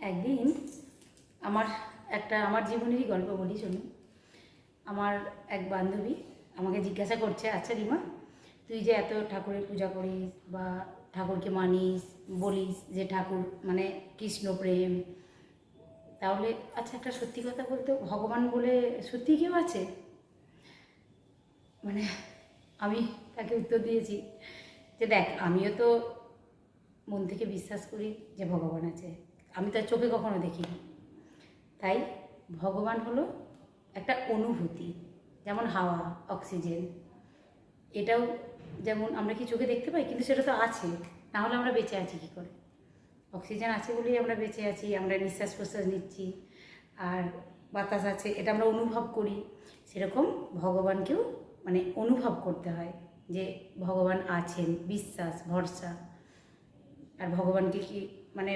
একদিন আমার জীবনেরই গল্প বলি শুনুন। আমার এক বান্ধবী আমাকে জিজ্ঞাসা করছে, আচ্ছা রিমা, তুই যে এত ঠাকুরের পূজা করিস বা ঠাকুরকে মানিস, বলিস যে ঠাকুর মানে কৃষ্ণ প্রেম, তাহলে আচ্ছা একটা সত্যি কথা বলতো, ভগবান বলে সত্যি কেউ আছে? মানে আমি তাকে উত্তর দিয়েছি যে দেখ, আমিও তো মন থেকে বিশ্বাস করি যে ভগবান আছে, আমি তার চোখে কখনো দেখিনি। তাই ভগবান হলো একটা অনুভূতি, যেমন হাওয়া, অক্সিজেন, এটাও যেমন আমরা কি চোখে দেখতে পাই, কিন্তু সেটা তো আছে, না হলে আমরা বেঁচে আছি কী করে? অক্সিজেন আছে বলেই আমরা বেঁচে আছি, আমরা নিঃশ্বাস প্রশ্বাস নিচ্ছি, আর বাতাস আছে, এটা আমরা অনুভব করি। সেরকম ভগবানকেও মানে অনুভব করতে হয় যে ভগবান আছেন, বিশ্বাস, ভরসা। আর ভগবানকে কি